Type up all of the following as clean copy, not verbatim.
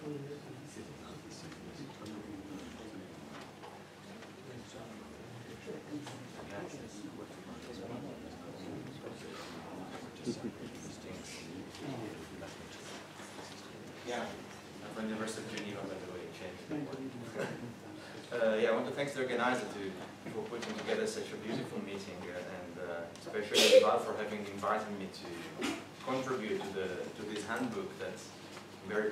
Yeah, I'm from the University of Geneva, by the way, changed the word. Yeah, I want to thank the organizer for putting together such a beautiful meeting, and especially Val for having invited me to contribute to this handbook. That's I'm very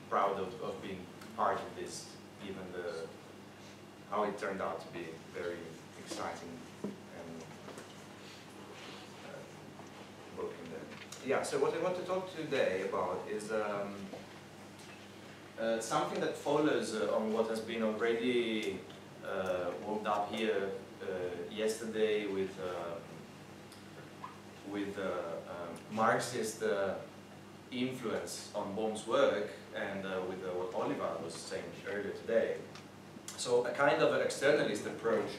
proud of being part of this, even how it turned out to be very exciting and book in there. Yeah, so what I want to talk today about is something that follows on what has been already warmed up here yesterday with Marxist influence on Bohm's work, and with what Oliver was saying earlier today. So a kind of an externalist approach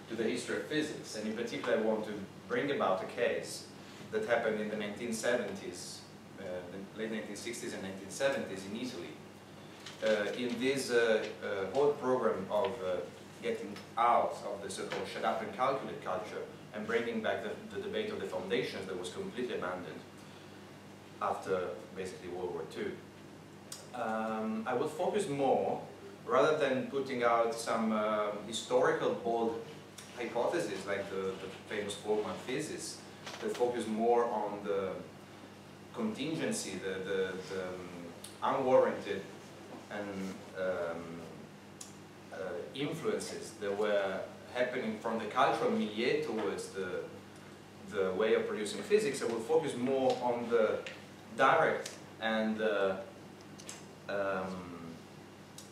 to the history of physics, and in particular I want to bring about a case that happened in the 1970s, the late 1960s and 1970s in Italy. In this whole program of getting out of the so-called shut up and calculate culture and bringing back the debate of the foundations that was completely abandoned after basically World War II. I will focus more, rather than putting out some historical bold hypotheses like the famous Forman thesis, that focus more on the contingency, the unwarranted and influences that were happening from the cultural milieu towards the way of producing physics. I will focus more on the direct and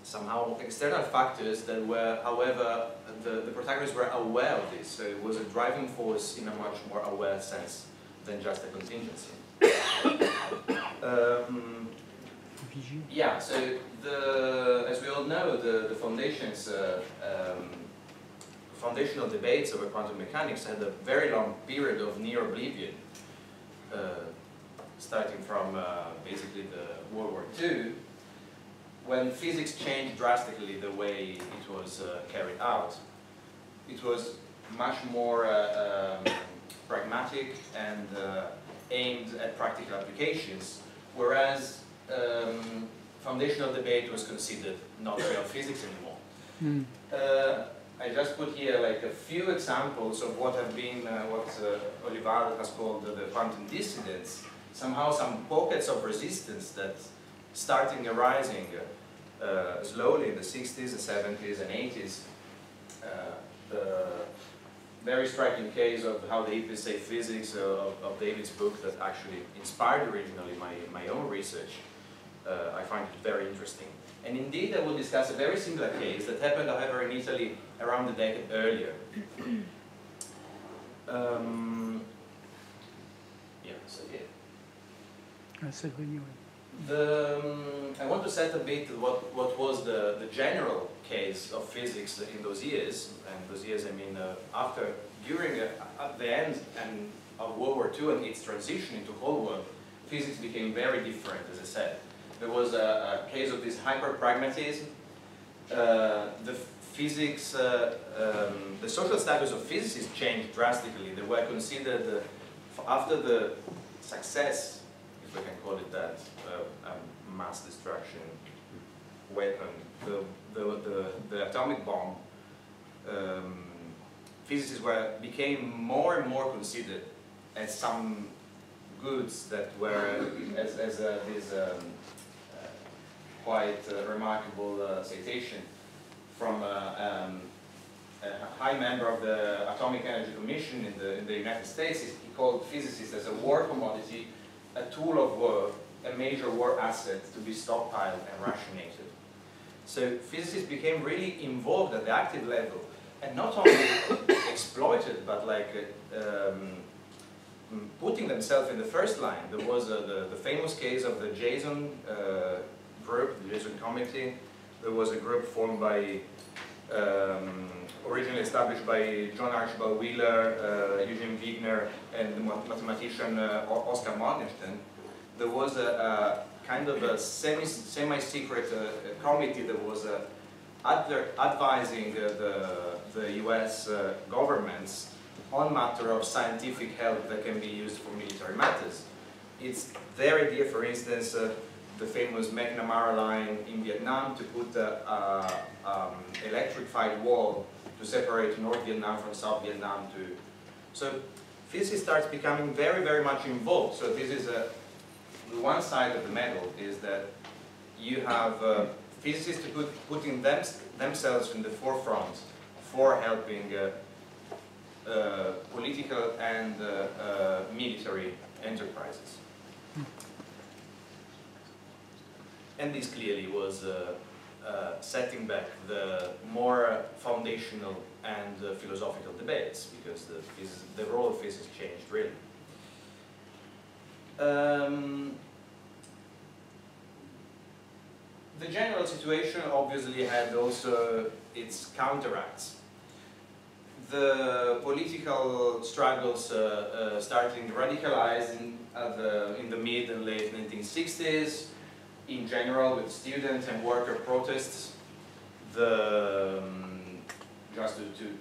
somehow external factors that were, however, the protagonists were aware of this, so it was a driving force in a much more aware sense than just a contingency. Yeah, so as we all know, the foundational debates over quantum mechanics had a very long period of near oblivion, starting from basically the World War II, when physics changed drastically the way it was carried out. It was much more pragmatic and aimed at practical applications, whereas foundational debate was considered not real physics anymore. I just put here like a few examples of what have been what Oliver has called the quantum dissidents, somehow some pockets of resistance that starting arising slowly in the 60s, the 70s and 80s. The very striking case of how the hippies say physics of David's book that actually inspired originally my own research. I find it very interesting. And indeed I will discuss a very similar case that happened, however, in Italy around a decade earlier. Yeah, so yeah. I want to set a bit what was the general case of physics in those years, and those years I mean during at the end of World War II and its transition into Cold War, physics became very different, as I said. There was a case of this hyper-pragmatism. The physics, the social status of physicists changed drastically. They were considered, after the success, if we can call it that, mass destruction weapon, the atomic bomb, physicists became more and more considered as some goods that were, as this quite remarkable citation from a high member of the Atomic Energy Commission in the United States. He called physicists as a war commodity, a tool of war, a major war asset to be stockpiled and rationated. So physicists became really involved at the active level, and not only exploited, but like putting themselves in the first line. There was the famous case of the JSON group, the JSON committee. There was a group formed by, originally established by John Archibald Wheeler, Eugene Wigner, and the mathematician Oscar Morgenstern. There was a kind of a semi-secret committee that was advising the US governments on matter of scientific help that can be used for military matters. It's their idea, for instance, the famous McNamara line in Vietnam to put an electrified wall to separate North Vietnam from South Vietnam. So physics starts becoming very, very much involved. So this is the one side of the medal, is that you have physicists putting themselves in the forefront for helping political and military enterprises. And this clearly was setting back the more foundational and philosophical debates, because the role of physics changed really. The general situation obviously had also its counteracts. The political struggles starting to radicalize in the mid and late 1960s, in general with student and worker protests. Just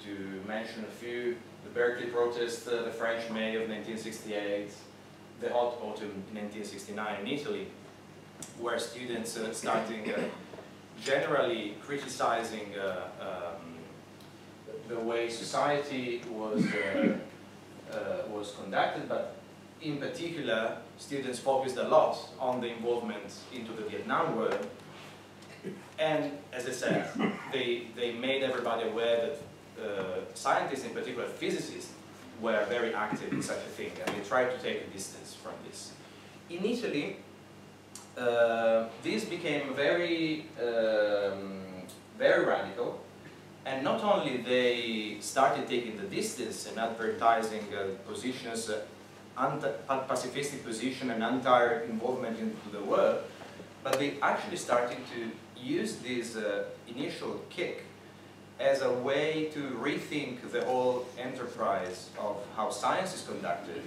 to mention a few, the Berkeley protest, the French May of 1968, the Hot Autumn 1969 in Italy, where students starting generally criticizing the way society was conducted, but in particular, students focused a lot on the involvement into the Vietnam War. And as I said, they made everybody aware that scientists, in particular physicists, were very active in such a thing, and they tried to take a distance from this. In Italy, this became very, very radical, and not only they started taking the distance and advertising positions, pacifistic position and anti-involvement into the war, but they actually started to use this initial kick as a way to rethink the whole enterprise of how science is conducted.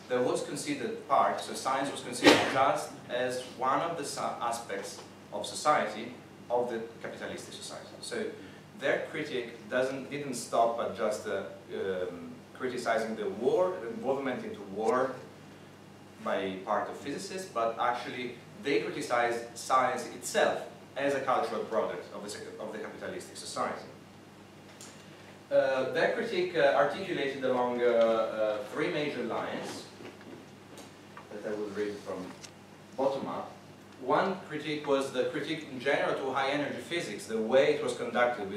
That was considered part, so science was considered just as one of the aspects of society, of the capitalistic society. So their critique didn't stop at just criticizing the war, the involvement into war by part of physicists, but actually they criticized science itself as a cultural product of the capitalistic society. Their critique articulated along three major lines that I will read from bottom up. One critique was the critique in general to high energy physics, the way it was conducted,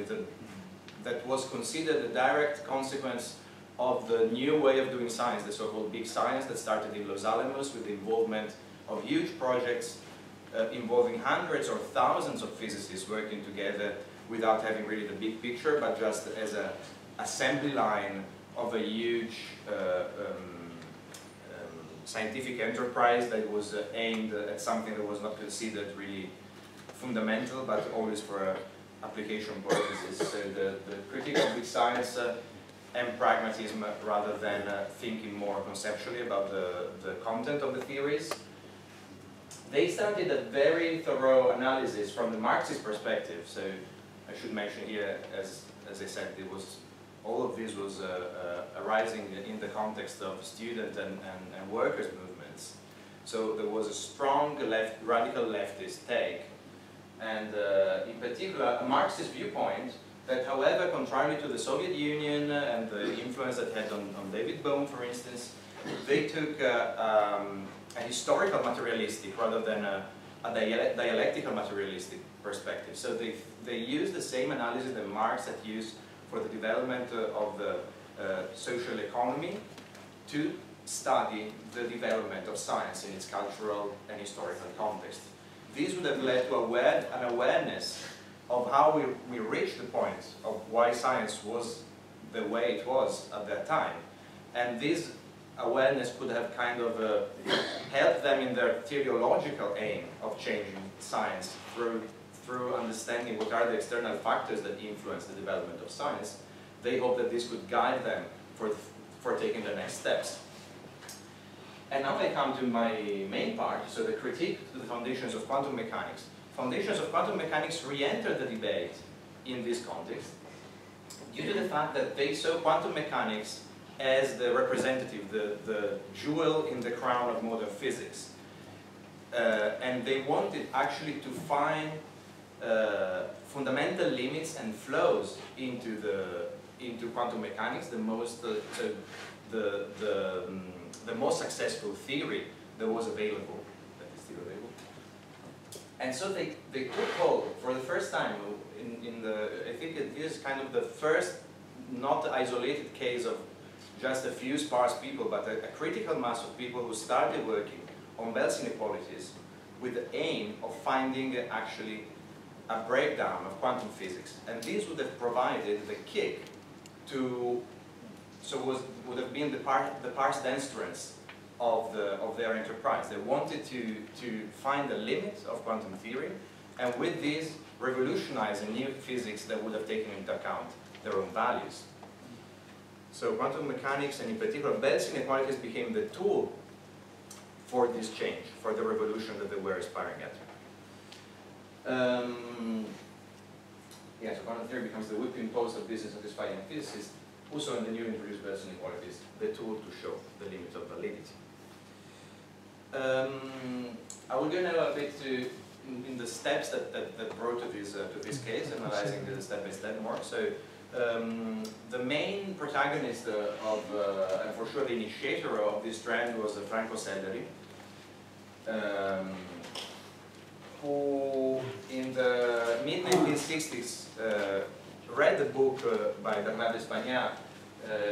that was considered a direct consequence of the new way of doing science, the so-called big science that started in Los Alamos with the involvement of huge projects involving hundreds or thousands of physicists working together without having really the big picture, but just as an assembly line of a huge scientific enterprise that was aimed at something that was not considered really fundamental, but always for application purposes. So the critique of big science and pragmatism rather than thinking more conceptually about the content of the theories. They started a very thorough analysis from the Marxist perspective. So I should mention here, as I said, all of this was arising in the context of student and workers' movements. So there was a strong radical leftist take, and in particular a Marxist viewpoint that, however, contrary to the Soviet Union and the influence that had on David Bohm, for instance, they took a historical materialistic rather than a dialectical materialistic perspective. So they used the same analysis that Marx had used for the development of the social economy to study the development of science in its cultural and historical context. This would have led to an awareness of how we reached the point of why science was the way it was at that time. And this awareness could have kind of helped them in their teleological aim of changing science through understanding what are the external factors that influence the development of science. They hope that this could guide them for taking the next steps. And now I come to my main part, so the critique to the foundations of quantum mechanics. Foundations of quantum mechanics re-entered the debate in this context due to the fact that they saw quantum mechanics as the representative, the jewel in the crown of modern physics. And they wanted actually to find fundamental limits and flows into quantum mechanics, the most successful theory that was available, that is still available. And so they took hold for the first time I think it is kind of the first not isolated case of just a few sparse people, but a critical mass of people who started working on Bell's inequalities with the aim of finding actually a breakdown of quantum physics. And this would have provided the kick to, would have been the pars demonstrans of their enterprise. They wanted to find the limit of quantum theory, and with this revolutionize a new physics that would have taken into account their own values. So quantum mechanics, and in particular Bell's inequalities, became the tool for this change, for the revolution that they were aspiring at. So quantum theory becomes the whipping post of business satisfying physicists, also in the new introduced Bell's inequalities, the tool to show the limit of validity. I will go now a bit in the steps that brought to this case, analyzing the step by step more. So the main protagonist and for sure the initiator of this trend was Franco Selleri, who in the mid-1960s read the book by Bernard Espagnat,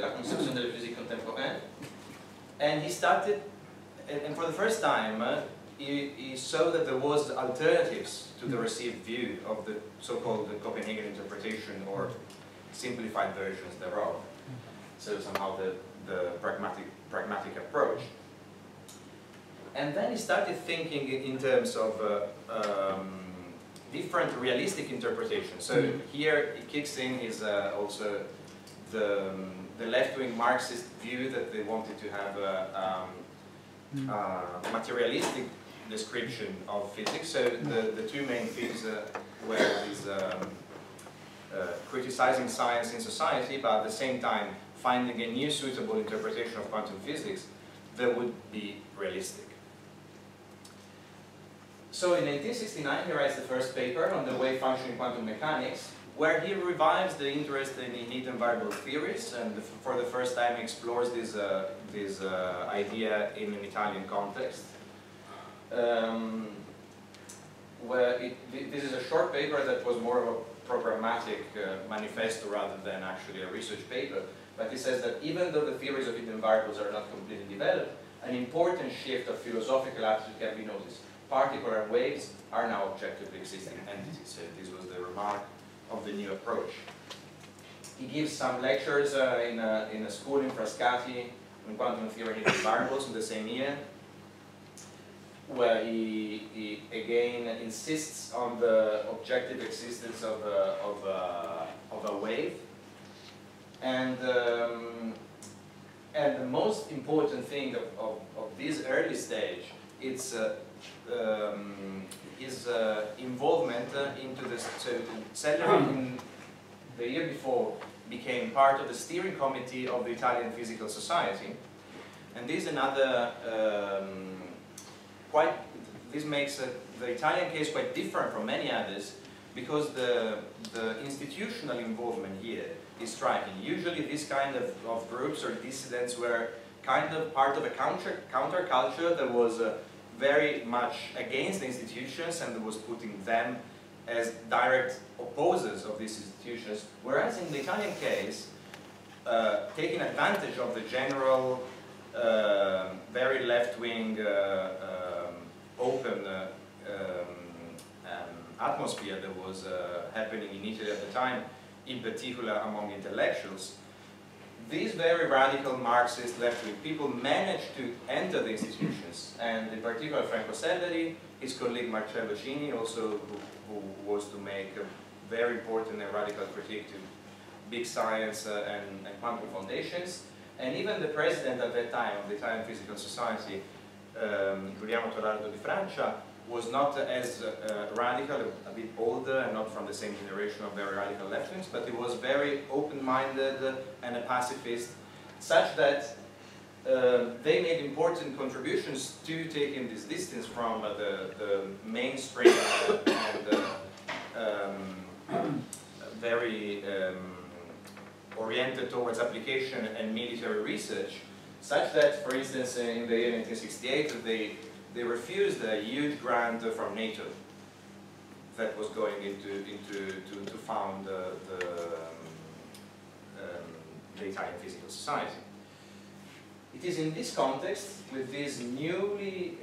La conception de la physique contemporaine, and he started, and for the first time, he saw that there was alternatives to the received view of the so-called Copenhagen interpretation, or simplified versions thereof. So somehow the pragmatic approach. And then he started thinking in terms of different realistic interpretations. So here it kicks in is also the left-wing Marxist view that they wanted to have a materialistic description of physics. So the two main themes were these criticizing science in society, but at the same time finding a new suitable interpretation of quantum physics that would be realistic. So in 1869 he writes the first paper on the wave function in quantum mechanics, where he revives the interest in hidden variable theories, and for the first time explores this idea in an Italian context. This is a short paper that was more of a programmatic manifesto rather than actually a research paper, but he says that even though the theories of hidden variables are not completely developed, an important shift of philosophical attitude can be noticed. Particles and waves are now objectively existing entities. So this was the remark of the new approach. He gives some lectures in a school in Frascati on quantum theory and hidden variables in the same year, where he again insists on the objective existence of a wave, and the most important thing of this early stage, it's his involvement into this. So Selleri, in the year before, became part of the steering committee of the Italian Physical Society, and this is another this makes the Italian case quite different from many others, because the institutional involvement here is striking. Usually these kind of groups or dissidents were kind of part of a counterculture that was very much against the institutions and was putting them as direct opposers of these institutions, whereas in the Italian case, taking advantage of the general very left-wing open atmosphere that was happening in Italy at the time, in particular among intellectuals, these very radical Marxist left-wing people managed to enter the institutions, and in particular Franco Selleri, his colleague Marcello Cini, also who was to make a very important and radical critique to big science and quantum foundations, And even the president at that time of the Italian Physical Society, Giuliano Torraldo di Francia, was not as radical, a bit older and not from the same generation of very radical left-wings, but he was very open-minded and a pacifist, such that they made important contributions to taking this distance from the mainstream and very oriented towards application and military research, such that, for instance, in the year 1968, they refused a huge grant from NATO that was going to found the Italian Physical Society. It is in this context, with this newly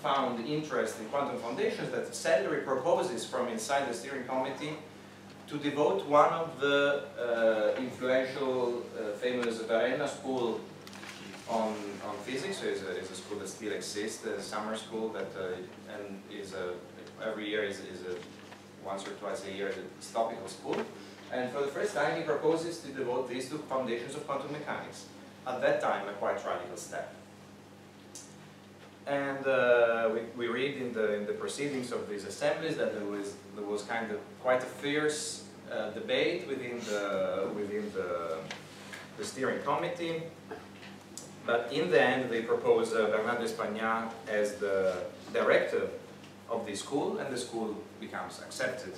found interest in quantum foundations, that Sellery proposes from inside the steering committee to devote one of the influential, famous Varenna school on physics. So it's a school that still exists, a summer school that and is every year is once or twice a year a topical school. And for the first time he proposes to devote this to foundations of quantum mechanics. At that time, a quite radical step. And we read in the proceedings of these assemblies that there was kind of quite a fierce debate within the steering committee. But in the end, they propose Bernard Espagnat as the director of the school, and the school becomes accepted.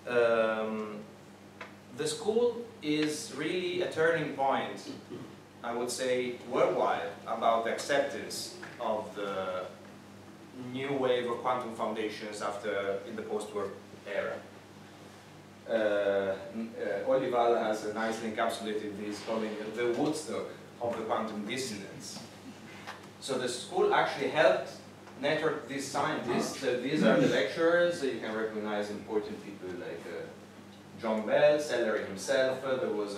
The school is really a turning point, I would say, worldwide, about the acceptance of the new wave of quantum foundations in the post-war era. Olival has nicely encapsulated this, calling it the Woodstock of the quantum dissidents. So the school actually helped network these scientists. So these are the lecturers. You can recognize important people like John Bell, Sellery himself. There was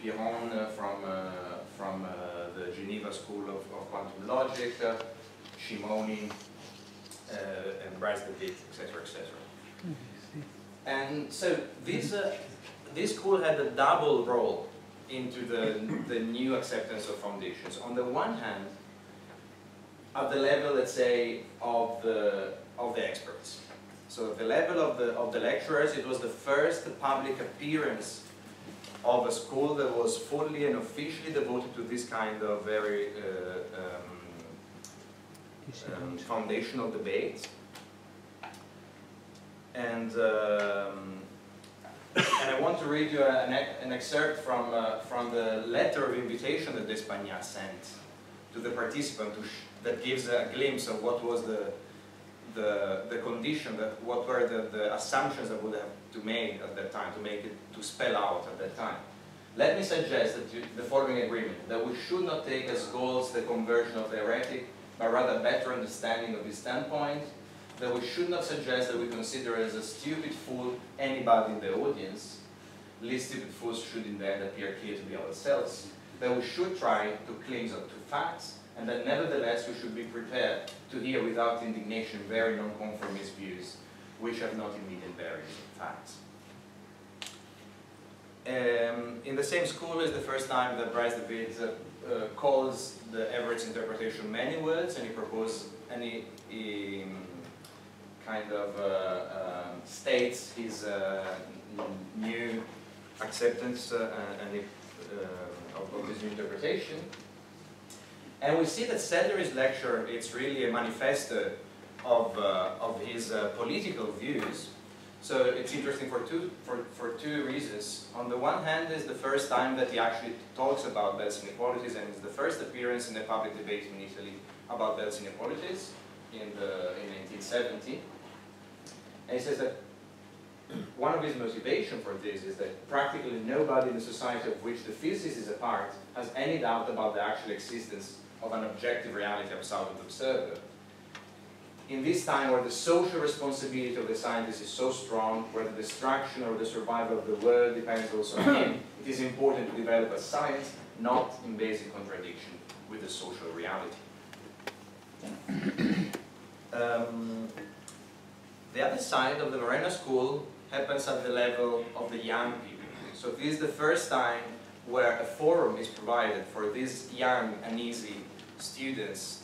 Piron from the Geneva School of Quantum Logic, Shimoni, and Bryce DeWitt, etc., etc. And so this school had a double role into the new acceptance of foundations. On the one hand, at the level, let's say, of the experts. So at the level of the lecturers, it was the first public appearance of a school that was fully and officially devoted to this kind of very foundational debate. And I want to read you an excerpt from the letter of invitation that Espagnat sent to the participant, that gives a glimpse of what was the condition, what were the assumptions that would have to make at that time, to spell out at that time. Let me suggest that the following agreement, that we should not take as goals the conversion of the heretic, but rather a better understanding of his standpoint, that we should not suggest that we consider as a stupid fool anybody in the audience, least stupid fools should in the end appear clear to be ourselves, that we should try to cling to facts, and that nevertheless we should be prepared to hear without indignation very non-conformist views which have not immediate bearing on facts. In the same school is the first time that Bryce DeWitt calls the Everett's interpretation many words, and he proposes, and he kind of states his new acceptance of this new interpretation. And we see that Sellery's lecture, it's really a manifesto of his political views. So it's interesting for two reasons. On the one hand, is the first time that he actually talks about Bell's inequalities, and it's the first appearance in a public debate in Italy about Bell's inequalities in 1970. And he says that one of his motivations for this is that practically nobody in the society of which the physicist is a part has any doubt about the actual existence of an objective reality outside of the observer. In this time where the social responsibility of the scientist is so strong, where the destruction or the survival of the world depends also on him, it is important to develop a science not in basic contradiction with the social reality. The other side of the Varenna school happens at the level of the young people. So this is the first time where a forum is provided for these young, uneasy students,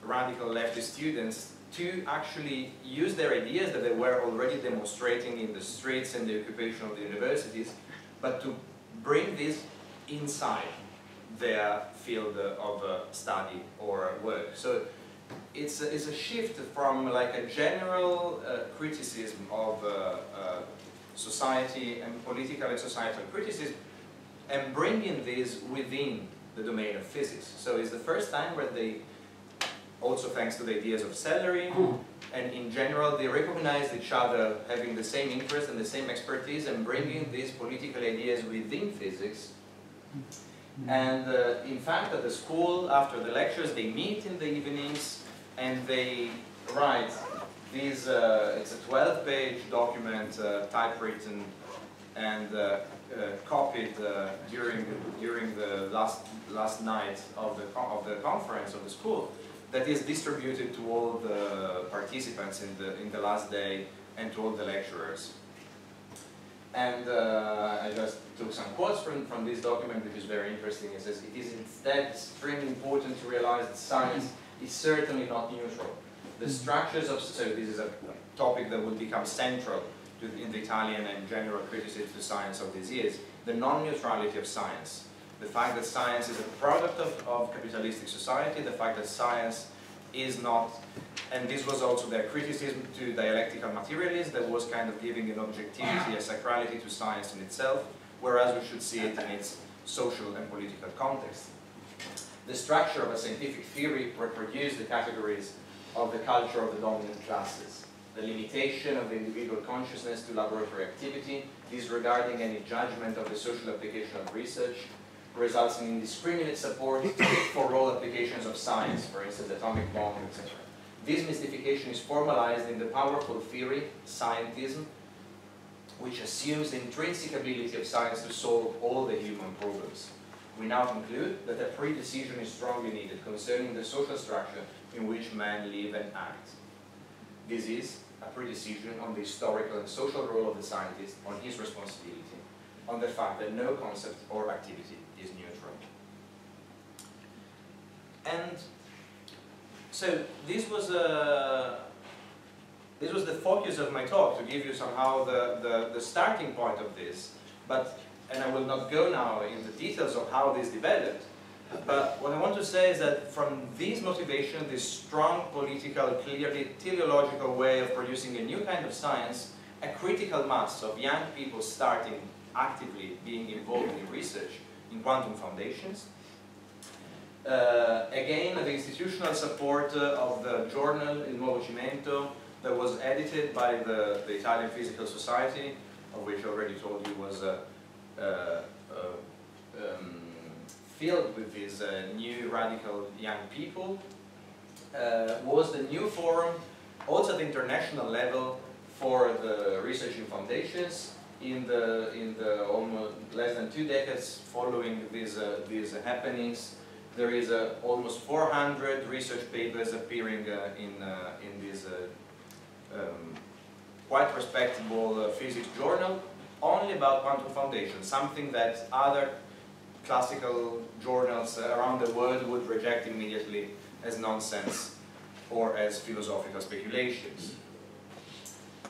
radical leftist students, to actually use their ideas that they were already demonstrating in the streets and the occupation of the universities, but to bring this inside their field of study or work. So it's a shift from like a general criticism of society and political and societal criticism, and bringing this within the domain of physics. So it's the first time where they, also thanks to the ideas of Sellery, and in general, they recognized each other having the same interest and the same expertise, and bringing these political ideas within physics. And in fact, at the school, after the lectures, they meet in the evenings, and they write these, it's a 12-page document, typewritten and copied during the last night of the conference of the school, that is distributed to all the participants in the last day and to all the lecturers. And I just took some quotes from this document, which is very interesting. It says, "It is instead extremely important to realize that science is certainly not neutral. The structures of..." So this is a topic that will become central in the Italian and general criticism to science of these years. The non-neutrality of science. The fact that science is a product of capitalistic society, the fact that science is not, and this was also their criticism to dialectical materialism, that was kind of giving an objectivity, a sacrality to science in itself, whereas we should see it in its social and political context. The structure of a scientific theory reproduced the categories of the culture of the dominant classes. The limitation of the individual consciousness to laboratory activity, disregarding any judgment of the social application of research, results in indiscriminate support for all applications of science, for instance, atomic bomb, etc. This mystification is formalized in the powerful theory, scientism, which assumes the intrinsic ability of science to solve all the human problems. We now conclude that a pre-decision is strongly needed concerning the social structure in which men live and act. This is a pre-decision on the historical and social role of the scientist, on his responsibility, on the fact that no concept or activity is neutral. And so this was the focus of my talk, to give you somehow the starting point of this. And I will not go now into details of how this developed, but what I want to say is that from this motivation, this strong political, clearly teleological way of producing a new kind of science, a critical mass of young people starting actively being involved in research in quantum foundations. Again, the institutional support of the journal Il Nuovo Cimento, that was edited by the Italian Physical Society, of which I already told you was filled with these new radical young people, was the new forum, also at the international level, for the research in foundations. In the almost less than 2 decades following these happenings, there is almost 400 research papers appearing in this quite respectable physics journal, only about quantum foundations, something that other classical journals around the world would reject immediately as nonsense or as philosophical speculations.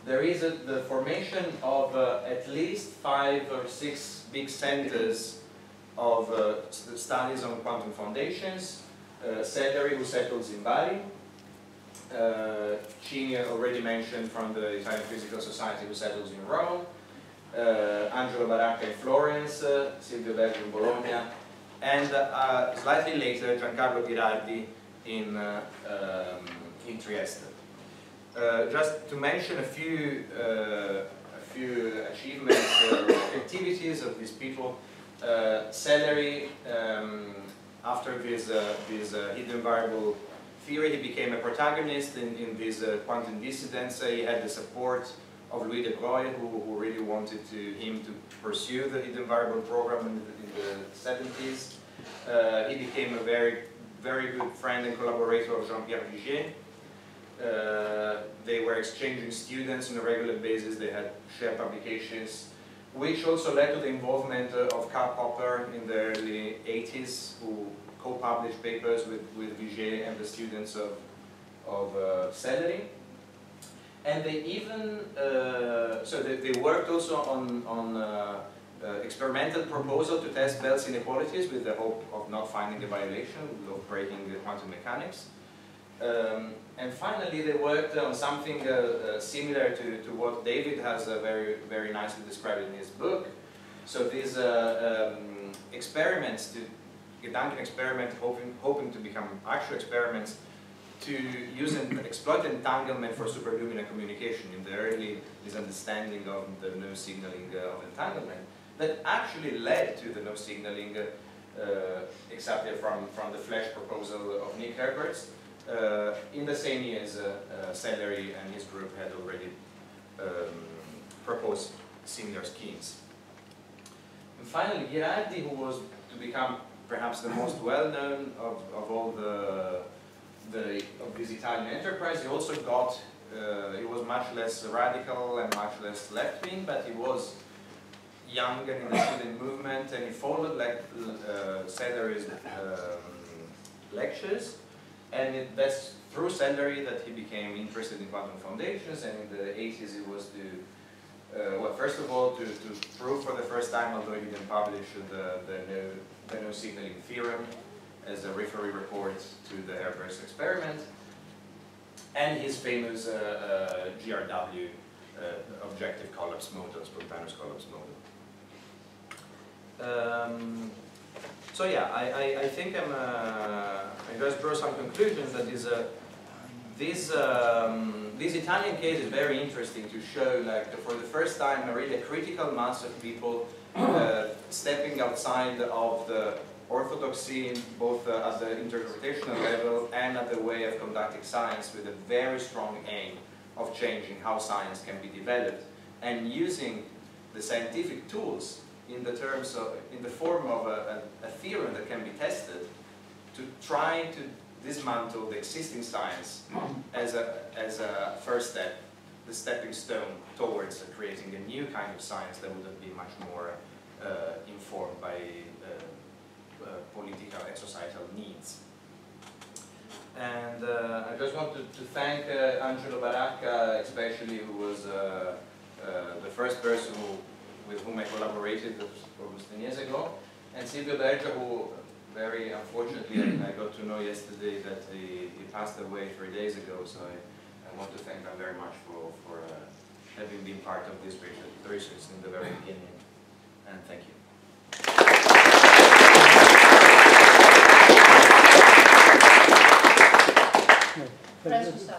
There is the formation of at least 5 or 6 big centers of studies on quantum foundations. Sellery, who settles in Bari. Cini, already mentioned, from the Italian Physical Society, who settles in Rome. Angelo Baracca in Florence, Silvio Bergi in Bologna, and slightly later Giancarlo Ghirardi in Trieste. Just to mention a few achievements or activities of these people. Sellery, after this hidden variable theory, he became a protagonist in these quantum dissidents. He had the support of Louis de Broglie, who really wanted him to pursue the hidden variable program in the 70s. He became a very, very good friend and collaborator of Jean-Pierre Vigier. They were exchanging students on a regular basis. They had shared publications. which also led to the involvement of Karl Popper in the early 80s, who co-published papers with Vigier and the students of Sellery. And they even, so they worked also on experimental proposal to test Bell's inequalities with the hope of not finding a violation, of breaking the quantum mechanics. And finally, they worked on something similar to what David has very nicely described in his book. So these experiments, Gedanken experiment, hoping to become actual experiments, to use and exploit entanglement for superluminal communication in the early misunderstanding of the no signaling of entanglement, that actually led to the no signaling, exactly from the Flash proposal of Nick Herbert's, in the same year as Sellery and his group had already proposed similar schemes. And finally, Ghirardi, who was to become perhaps the most well-known of all of this Italian enterprise, he also got, he was much less radical and much less left-wing, but he was young and in the student movement, and he followed like Sellery's lectures, and that's through Sellery that he became interested in quantum foundations, and in the 80s he was to, well, first of all, to prove for the first time, although he didn't publish the no signaling theorem as a referee report to the Herbert's experiment, and his famous GRW objective collapse model, spontaneous collapse model. So yeah, I think I just draw some conclusions that this Italian case is very interesting to show, like, for the first time, really a critical mass of people stepping outside of the orthodoxy, both at the interpretational level and at the way of conducting science, with a very strong aim of changing how science can be developed, and using the scientific tools in the form of a theorem that can be tested to try to dismantle the existing science as a first step, the stepping stone towards creating a new kind of science that would be much more informed by political and societal needs. And I just wanted to thank Angelo Baracca, especially, who was the first person with whom I collaborated almost 10 years ago, and Silvio Berger, who very unfortunately I got to know yesterday that he passed away 3 days ago, so I want to thank him very much for having been part of this research in the very beginning, and thank you.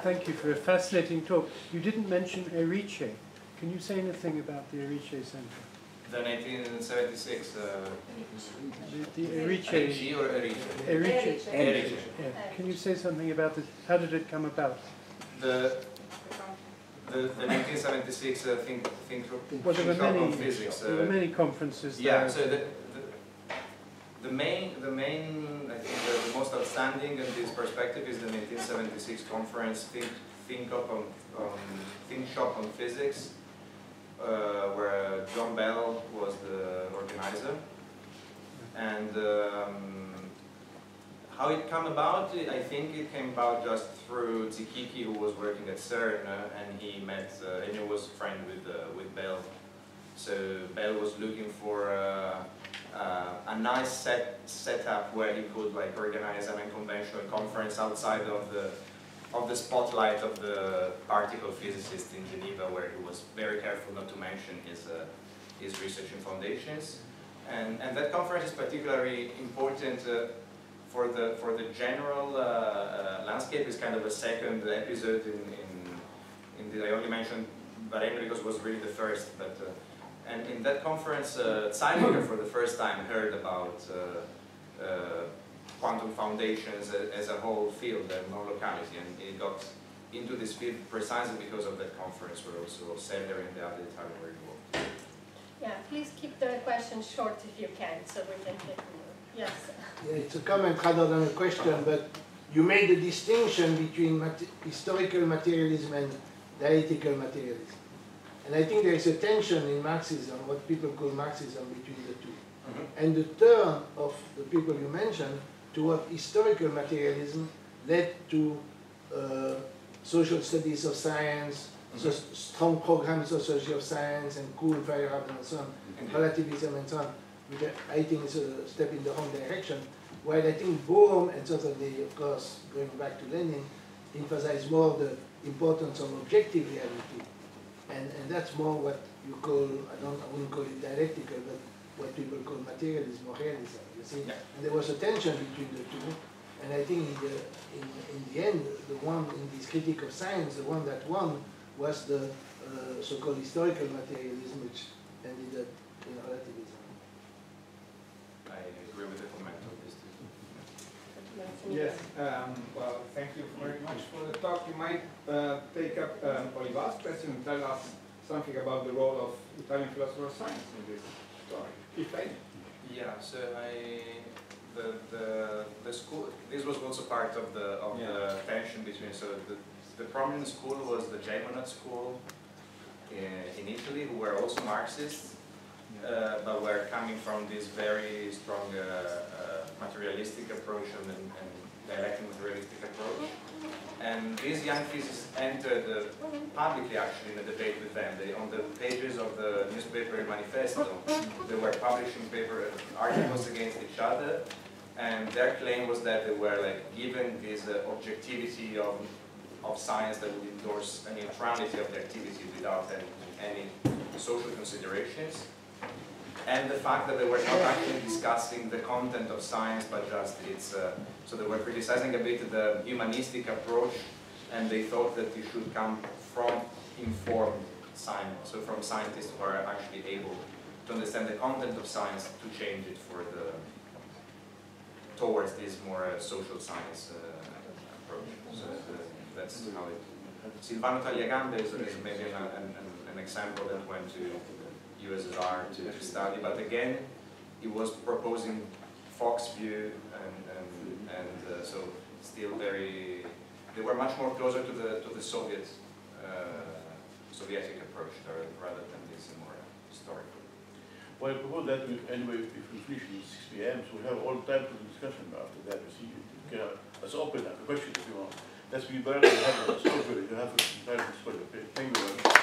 Thank you for a fascinating talk. You didn't mention Erice. Can you say anything about the Erice Center? The 1976. The Erice. Erice or Erice? Erice. Erice. Yeah. Can you say something about this? How did it come about? The 1976 think well, there were physics. There were many conferences. Yeah. There. So the main, I think the most outstanding in this perspective is the 1976 conference Think Shop on Physics, where John Bell was the organizer. And how it came about, I think it came about just through Zikiki, who was working at CERN, and he met, and he was friend with Bell. So Bell was looking for a nice setup where he could like organize an unconventional conference outside of the spotlight of the particle physicist in Geneva, where he was very careful not to mention his research in foundations. And that conference is particularly important for the general landscape. It's kind of a second episode in the, I only mentioned Varenne because it was really the first, but and in that conference, Zeilinger for the first time heard about quantum foundations as a whole field and non-locality, and he got into this field precisely because of that conference, where also Sellery and the other Italian were involved. Yeah, please keep the questions short if you can, so we can get more. Yes. Yeah, it's a comment rather than a question, but you made a distinction between historical materialism and dialectical materialism. And I think there is a tension in Marxism, what people call Marxism, between the two. Mm-hmm. And the turn of the people you mentioned toward historical materialism led to social studies of science, so strong programs of sociology of science, and cool variables and so on, relativism and so on, which I think is a step in the wrong direction. While I think Bohm, and certainly, of course, going back to Lenin, emphasize more the importance of objective reality. And that's more what you call, I wouldn't call it dialectical, but what people call materialism or realism, you see? Yeah. And there was a tension between the two. And I think in the end, the one in this critique of science, the one that won was the so-called historical materialism, which ended up in relativism. I agree with the comment of this too. Yes, well, thank you very much for the talk. You might take up Olivar's question and tell us something about the role of Italian philosopher of science in this story, if any. Yeah, so the school, this was also part of the tension between, so the prominent school was the Jamonot school in Italy, who were also Marxists, but were coming from this very strong materialistic approach and dialectic materialistic approach. And these young physicists entered publicly, actually, in a debate with them. On the pages of the newspaper Manifesto, they were publishing articles against each other, and their claim was that they were given this objectivity of science that would endorse a neutrality of the activity without any social considerations. And the fact that they were not actually discussing the content of science, but just its, so they were criticizing a bit the humanistic approach, and they thought that it should come from informed science, so from scientists who are actually able to understand the content of science to change it for towards this more social science approach. So that's how it. Silvano Tagliagambe is maybe an example that went to USSR to study, but again, he was proposing Fox view, and so still very, they were much more closer to the Soviet Sovietic approach rather than this more historical. Well, I propose that anyway, if we finish at 6 p.m., so we have all the time for the discussion after that. You see, you can, let's open up a question if you want. Let's be very happy. You have some time to discuss. Thank you very much.